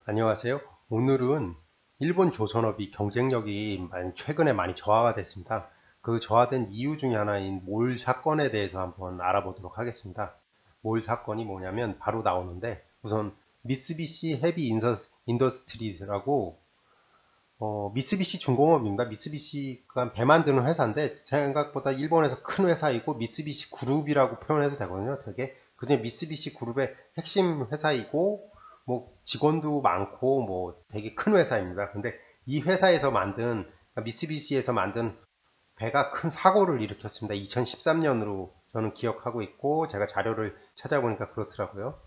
안녕하세요. 오늘은 일본 조선업이 경쟁력이 최근에 많이 저하가 됐습니다. 그 저하된 이유 중에 하나인 몰 사건에 대해서 한번 알아보도록 하겠습니다. 몰 사건이 뭐냐면 바로 나오는데, 우선 미쓰비시 헤비 인더스트리라고 미쓰비시 중공업입니다. 미쓰비시가 배 만드는 회사인데 생각보다 일본에서 큰 회사이고 미쓰비시 그룹이라고 표현해도 되거든요. 되게 그중에 미쓰비시 그룹의 핵심 회사이고 뭐 직원도 많고 뭐 되게 큰 회사입니다. 근데 이 회사에서 만든 미쓰비시에서 만든 배가 큰 사고를 일으켰습니다. 2013년으로 저는 기억하고 있고 제가 자료를 찾아보니까 그렇더라고요.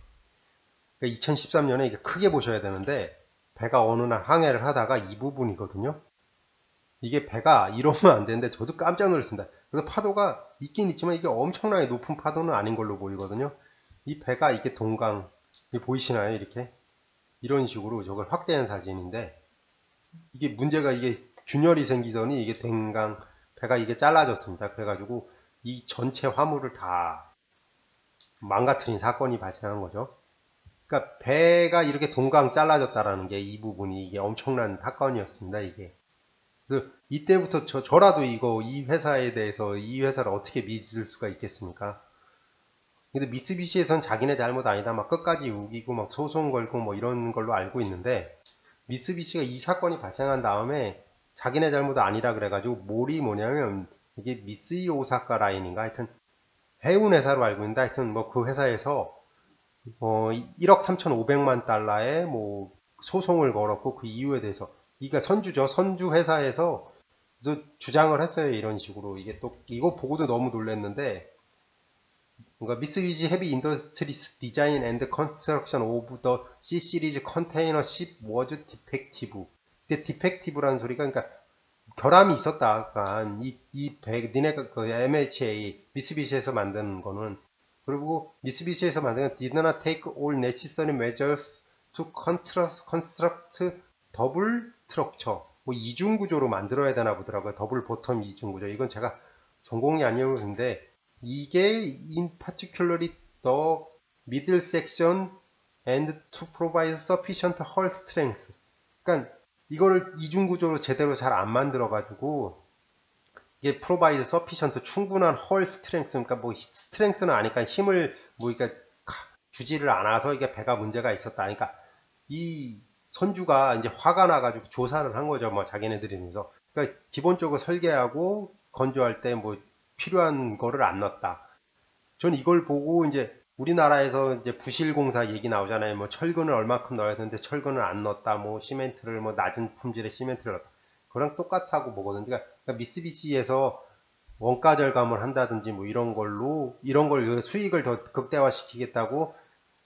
2013년에 이게 크게 보셔야 되는데 배가 어느 날 항해를 하다가 이 부분이거든요. 이게 배가 이러면 안 되는데 저도 깜짝 놀랐습니다. 그래서 파도가 있긴 있지만 이게 엄청나게 높은 파도는 아닌 걸로 보이거든요. 이 배가 이게 동강 보이시나요? 이렇게 이런 식으로 저걸 확대한 사진인데 이게 문제가 이게 균열이 생기더니 이게 댕강 배가 이게 잘라졌습니다. 그래가지고 이 전체 화물을 다 망가뜨린 사건이 발생한 거죠. 그러니까 배가 이렇게 동강 잘라졌다라는 게 이 부분이 이게 엄청난 사건이었습니다. 이게. 그래서 이때부터 저라도 이 회사에 대해서 이 회사를 어떻게 믿을 수가 있겠습니까? 근데 미쓰비시에선 자기네 잘못 아니다 막 끝까지 우기고 막 소송 걸고 뭐 이런 걸로 알고 있는데 미쓰비시가 이 사건이 발생한 다음에 자기네 잘못 아니라 그래가지고 몰이 뭐냐면 이게 미쓰이 오사카 라인인가 하여튼 해운 회사로 알고 있는데 하여튼 뭐 그 회사에서 1억 3,500만 달러의 뭐 소송을 걸었고 그 이유에 대해서 이게 선주죠. 선주 회사에서 그래서 주장을 했어요. 이런 식으로 이게 또 이거 보고도 너무 놀랐는데 뭔가 미쓰비시 헤비 인더스트리스 디자인 앤드 컨스트럭션 오브 더 C 시리즈 컨테이너 십 워즈 디펙티브. 근데 디펙티브라는 소리가 그러니까 결함이 있었다. 그러니까 니네가 그 MHA 미쓰비시에서 만든 거는 그리고 미쓰비시에서 만든 did not take all necessary measures to construct 더블 스트럭처 뭐 이중 구조로 만들어야 되나 보더라고요. 더블 보텀 이중 구조. 이건 제가 전공이 아니었는데 이게 in particularly the middle section and to provide sufficient hull strength. 그러니까 이거를 이중 구조로 제대로 잘 안 만들어 가지고 이게 provide sufficient 충분한 hull strength 그러니까 뭐 스트렝스는 아니까 힘을 뭐 이게 주지를 않아서 이게 배가 문제가 있었다. 그러니까 이 선주가 이제 화가 나가지고 조사를 한 거죠. 뭐 자기네들이면서. 그러니까 기본적으로 설계하고 건조할 때 뭐 필요한 거를 안 넣었다. 전 이걸 보고 이제 우리나라에서 이제 부실공사 얘기 나오잖아요. 뭐 철근을 얼마큼 넣어야 되는데 철근을 안 넣었다. 뭐 시멘트를 뭐 낮은 품질의 시멘트를 넣었다. 그랑 똑같다고 보거든요. 그러니까 미쓰비시에서 원가 절감을 한다든지 뭐 이런 걸로 이런 걸 수익을 더 극대화시키겠다고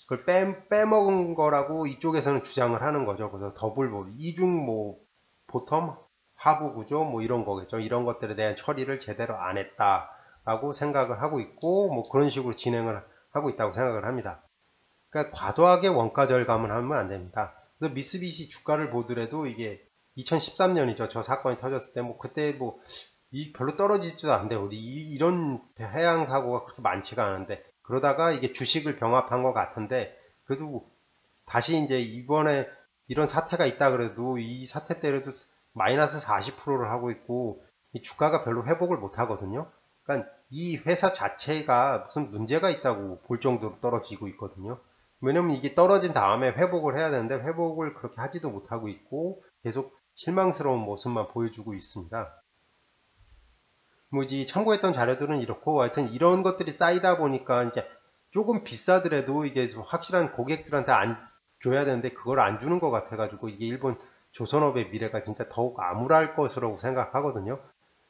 그걸 빼먹은 거라고 이쪽에서는 주장을 하는 거죠. 그래서 더블 뭐 이중 뭐 보텀 하부 구조 뭐 이런 거겠죠. 이런 것들에 대한 처리를 제대로 안 했다라고 생각을 하고 있고 뭐 그런 식으로 진행을 하고 있다고 생각을 합니다. 그러니까 과도하게 원가 절감을 하면 안 됩니다. 그래서 미쓰비시 주가를 보더라도 이게 2013년이죠. 저 사건이 터졌을 때 뭐 그때 뭐 이 별로 떨어지지도 않는데 우리 이런 해양 사고가 그렇게 많지가 않은데 그러다가 이게 주식을 병합한 것 같은데 그래도 다시 이제 이번에 이런 사태가 있다 그래도 이 사태 때려도 마이너스 40%를 하고 있고 이 주가가 별로 회복을 못 하거든요. 그러니까 이 회사 자체가 무슨 문제가 있다고 볼 정도로 떨어지고 있거든요. 왜냐면 이게 떨어진 다음에 회복을 해야 되는데 회복을 그렇게 하지도 못하고 있고 계속 실망스러운 모습만 보여주고 있습니다. 뭐지 참고했던 자료들은 이렇고 하여튼 이런 것들이 쌓이다 보니까 이제 조금 비싸더라도 이게 좀 확실한 고객들한테 안 줘야 되는데 그걸 안 주는 것 같아가지고 이게 일본 조선업의 미래가 진짜 더욱 암울할 것으로 생각하거든요.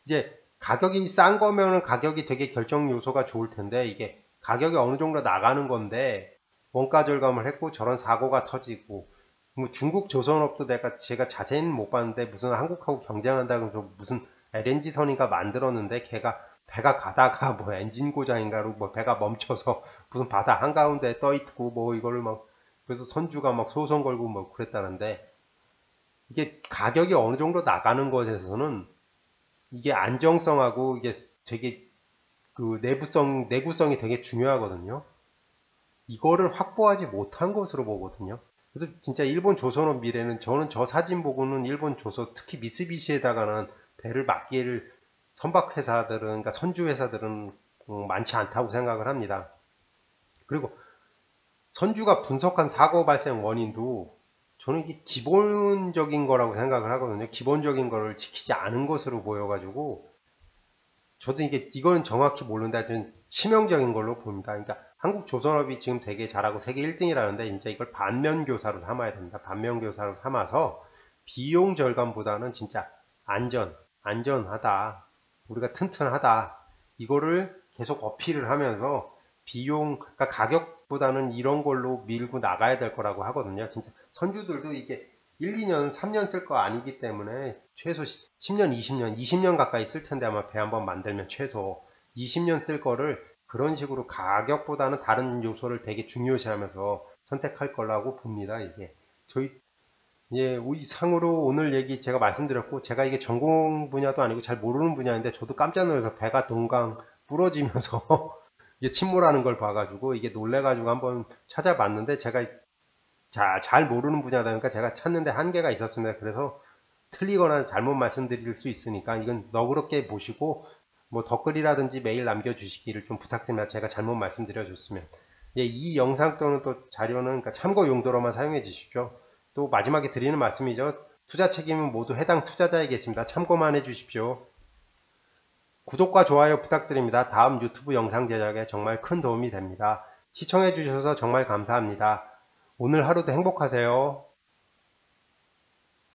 이제 가격이 싼 거면은 가격이 되게 결정 요소가 좋을 텐데 이게 가격이 어느 정도 나가는 건데 원가 절감을 했고 저런 사고가 터지고 뭐 중국 조선업도 제가 자세히는 못 봤는데 무슨 한국하고 경쟁한다고 무슨 LNG선인가 만들었는데 걔가 배가 가다가 뭐 엔진 고장인가로 뭐 배가 멈춰서 무슨 바다 한가운데 떠 있고 뭐 이거를 막 그래서 선주가 막 소송 걸고 뭐 그랬다는데 이게 가격이 어느 정도 나가는 것에서는 이게 안정성하고 이게 되게 그 내구성이 되게 중요하거든요. 이거를 확보하지 못한 것으로 보거든요. 그래서 진짜 일본 조선업 미래는 저는 저 사진 보고는 일본 조선 특히 미쓰비시에다가는 배를 맡길 선박 회사들은 그러니까 선주 회사들은 많지 않다고 생각을 합니다. 그리고 선주가 분석한 사고 발생 원인도 저는 이게 기본적인 거라고 생각을 하거든요. 기본적인 거를 지키지 않은 것으로 보여가지고 저도 이거는 정확히 모르는데 하여튼 치명적인 걸로 봅니다. 그러니까 한국 조선업이 지금 되게 잘하고 세계 1등이라는데 진짜 이걸 반면교사로 삼아야 됩니다. 반면교사로 삼아서 비용 절감보다는 진짜 안전하다, 우리가 튼튼하다 이거를 계속 어필을 하면서 비용, 그러니까 가격보다는 이런 걸로 밀고 나가야 될 거라고 하거든요. 진짜 선주들도 이게 1, 2년, 3년 쓸 거 아니기 때문에 최소 10년, 20년 가까이 쓸 텐데 아마 배 한번 만들면 최소 20년 쓸 거를 그런 식으로 가격보다는 다른 요소를 되게 중요시하면서 선택할 거라고 봅니다. 이게 저희 이 상으로 오늘 얘기 제가 말씀드렸고 제가 이게 전공 분야도 아니고 잘 모르는 분야인데 저도 깜짝 놀라서 배가 동강 부러지면서 이게 침몰하는 걸 봐가지고 이게 놀래가지고 한번 찾아봤는데 제가 잘 모르는 분야다 보니까 제가 찾는데 한계가 있었습니다. 그래서 틀리거나 잘못 말씀드릴 수 있으니까 이건 너그럽게 보시고 뭐 댓글이라든지 메일 남겨주시기를 좀 부탁드립니다. 제가 잘못 말씀드려줬으면. 이 영상 또는 또 자료는 그러니까 참고 용도로만 사용해 주십시오. 또 마지막에 드리는 말씀이죠. 투자 책임은 모두 해당 투자자에게있습니다. 참고만 해 주십시오. 구독과 좋아요 부탁드립니다. 다음 유튜브 영상 제작에 정말 큰 도움이 됩니다. 시청해 주셔서 정말 감사합니다. 오늘 하루도 행복하세요.